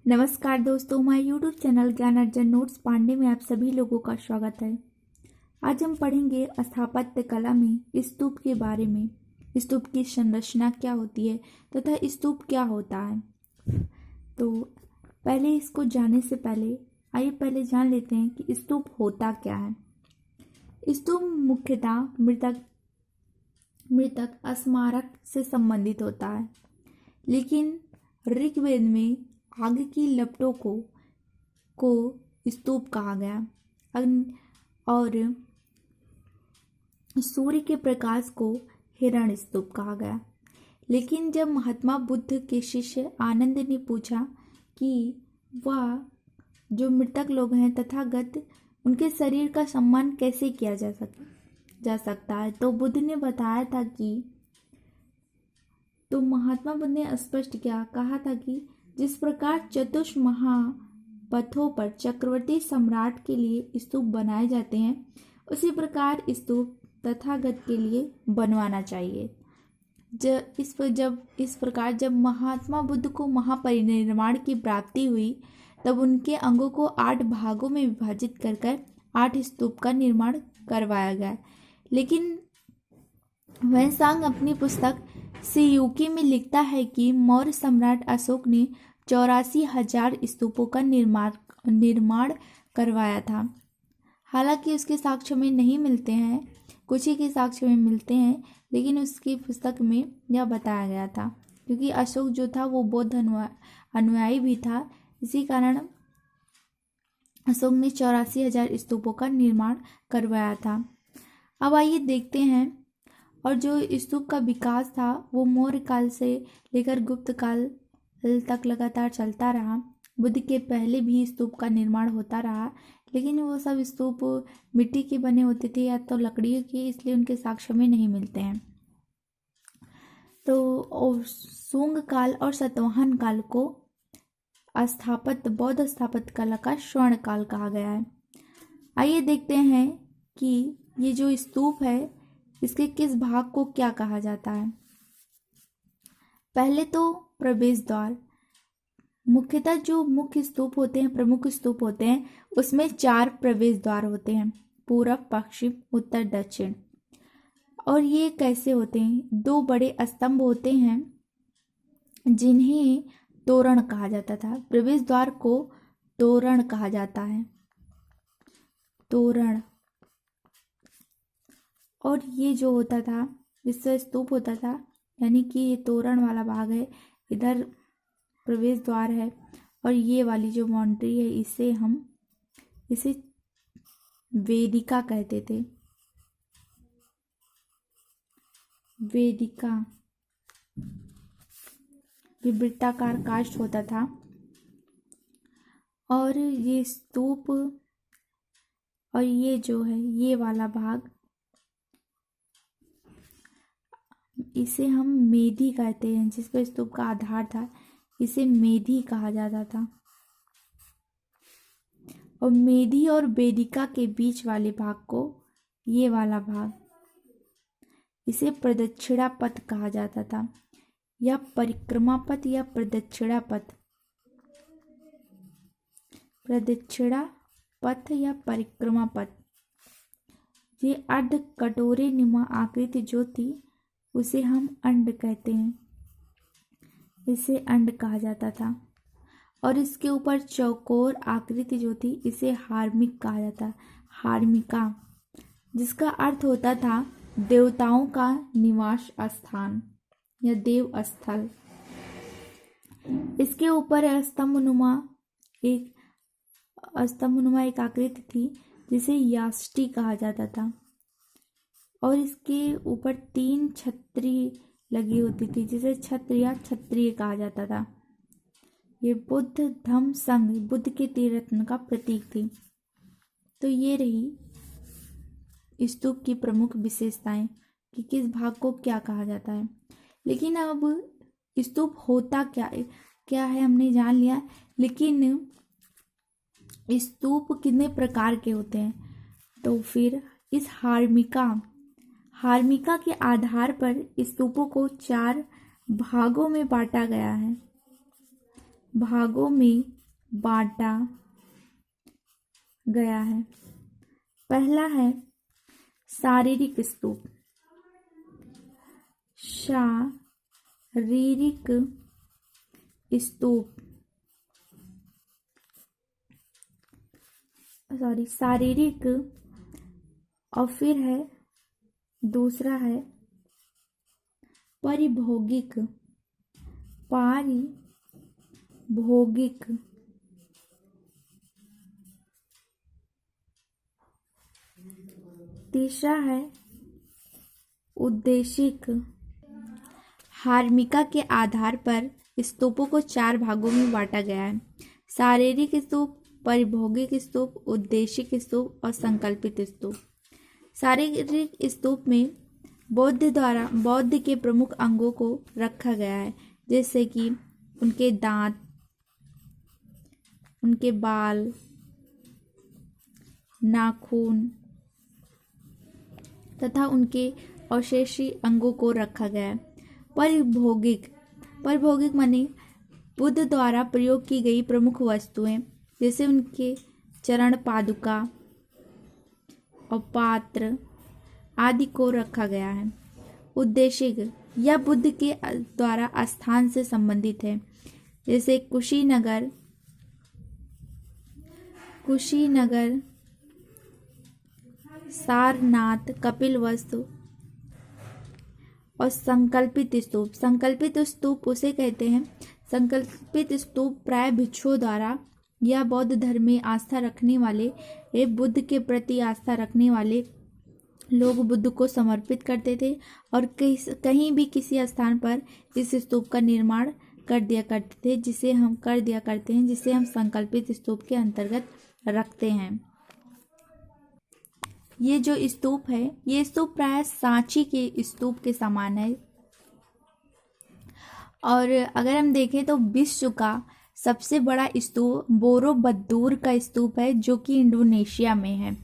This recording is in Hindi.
नमस्कार दोस्तों, हमारे यूट्यूब चैनल ज्ञान अर्जन नोट्स पांडे में आप सभी लोगों का स्वागत है। आज हम पढ़ेंगे स्थापत्य कला में स्तूप के बारे में। स्तूप की संरचना क्या होती है तथा स्तूप क्या होता है। तो पहले इसको जानने से पहले आइए पहले जान लेते हैं कि स्तूप होता क्या है। स्तूप मुख्यतः मृतक स्मारक से संबंधित होता है, लेकिन ऋग्वेद में आग की लपटों को स्तूप कहा गया और सूर्य के प्रकाश को हिरण स्तूप कहा गया। लेकिन जब महात्मा बुद्ध के शिष्य आनंद ने पूछा कि वह जो मृतक लोग हैं तथागत उनके शरीर का सम्मान कैसे किया जा सकता है, तो बुद्ध ने बताया था कि महात्मा बुद्ध ने स्पष्ट कहा था कि जिस प्रकार चतुष महापथों पर चक्रवर्ती सम्राट के लिए स्तूप बनाए जाते हैं, उसी प्रकार स्तूप तथागत के लिए बनवाना चाहिए। जब महात्मा बुद्ध को महापरिनिर्वाण की प्राप्ति हुई, तब उनके अंगों को 8 भागों में विभाजित कर 8 स्तूप का निर्माण करवाया गया। लेकिन वेन्सांग अपनी पुस्तक सियुकी में लिखता है कि मौर्य सम्राट अशोक ने 84,000 स्तूपों का निर्माण करवाया था। हालांकि उसके साक्ष्य में नहीं मिलते हैं, कुछ ही के साक्ष्य में मिलते हैं, लेकिन उसकी पुस्तक में यह बताया गया था क्योंकि अशोक जो था वो बौद्ध अनुयायी भी था। इसी कारण अशोक ने 84,000 स्तूपों का निर्माण करवाया था। अब आइए देखते हैं। और जो स्तूप का विकास था वो मौर्य काल से लेकर गुप्त काल तक लगातार चलता रहा। बुद्ध के पहले भी स्तूप का निर्माण होता रहा, लेकिन वो सब स्तूप मिट्टी के बने होते थे या तो लकड़ियों के, इसलिए उनके साक्ष्य में नहीं मिलते हैं। तो सुंग काल और सातवाहन काल को बौद्ध स्थापत्य कला का स्वर्ण काल कहा गया है। आइए देखते हैं कि ये जो स्तूप है इसके किस भाग को क्या कहा जाता है। पहले तो प्रवेश द्वार। मुख्यतः जो मुख्य स्तूप होते हैं, प्रमुख स्तूप होते हैं, उसमें 4 प्रवेश द्वार होते हैं, पूरब, पश्चिम, उत्तर, दक्षिण। और ये कैसे होते हैं? 2 बड़े स्तंभ होते हैं जिन्हें तोरण कहा जाता था। प्रवेश द्वार को तोरण कहा जाता है, तोरण। और ये जो होता था, जिससे स्तूप होता था, यानी कि ये तोरण वाला भाग है, इधर प्रवेश द्वार है, और ये वाली जो बाउंड्री है इसे वेदिका कहते थे। वेदिका ये वृत्ताकार काष्ठ होता था। और ये स्तूप और ये जो है ये वाला भाग, इसे हम मेधी कहते हैं, जिस पर स्तूप का आधार था, इसे मेधी कहा जाता था। और मेधी और वेदिका के बीच वाले भाग को, ये वाला भाग, इसे प्रदक्षिणा पथ कहा जाता था, या परिक्रमा पथ या प्रदक्षिणा पथ। प्रदक्षिणा पथ या परिक्रमा पथ। ये अर्ध कटोरे नुमा आकृति जो थी उसे हम अंड कहते हैं, इसे अंड कहा जाता था। और इसके ऊपर चौकोर आकृति जो थी इसे हार्मिक कहा जाता, हार्मिका, जिसका अर्थ होता था देवताओं का निवास स्थान या देव स्थल। इसके ऊपर स्तंभनुमा एक आकृति थी जिसे याष्टि कहा जाता था, और इसके ऊपर 3 छतरी लगी होती थी जिसे छत्र या क्षत्रिय कहा जाता था। ये बुद्ध धम्म संघ, बुद्ध के त्रिरत्न का प्रतीक थी। तो ये रही स्तूप की प्रमुख विशेषताएं कि किस भाग को क्या कहा जाता है। लेकिन अब स्तूप होता क्या है हमने जान लिया, लेकिन स्तूप कितने प्रकार के होते हैं। तो फिर इस हार्मिका के आधार पर स्तूपों को 4 भागों में बांटा गया है। भागों में बांटा गया है। पहला है शारीरिक स्तूप। शारीरिक स्तूप शारीरिक, और फिर है दूसरा है पारिभौगिक। पारिभौगिक, तीसरा है उद्देशिक। हार्मिका के आधार पर स्तूपों को 4 भागों में बांटा गया है: शारीरिक स्तूप, पारिभौगिक स्तूप, उद्देशिक स्तूप और संकल्पित स्तूप। शारीरिक स्तूप में बौद्ध के प्रमुख अंगों को रखा गया है, जैसे कि उनके दांत, उनके बाल, नाखून तथा उनके अवशेषी अंगों को रखा गया है। पारिभौगिक माने बुद्ध द्वारा प्रयोग की गई प्रमुख वस्तुएं, जैसे उनके चरण पादुका और पात्र आदि को रखा गया है। उद्देशिक, यह बुद्ध के द्वारा स्थान से संबंधित है, जैसे कुशीनगर, सारनाथ, कपिलवस्तु और संकल्पित स्तूप। संकल्पित स्तूप उसे कहते हैं। संकल्पित स्तूप प्राय भिक्षुओं द्वारा या बौद्ध धर्म में आस्था रखने वाले, बुद्ध के प्रति आस्था रखने वाले लोग बुद्ध को समर्पित करते थे और कहीं भी किसी स्थान पर इस स्तूप का निर्माण कर दिया करते हैं, जिसे हम संकल्पित स्तूप के अंतर्गत रखते हैं। ये जो स्तूप है, ये स्तूप प्राय सांची के स्तूप के समान है। और अगर हम देखें तो विश्व का सबसे बड़ा स्तूप बोरोबुदुर का स्तूप है, जो कि इंडोनेशिया में है।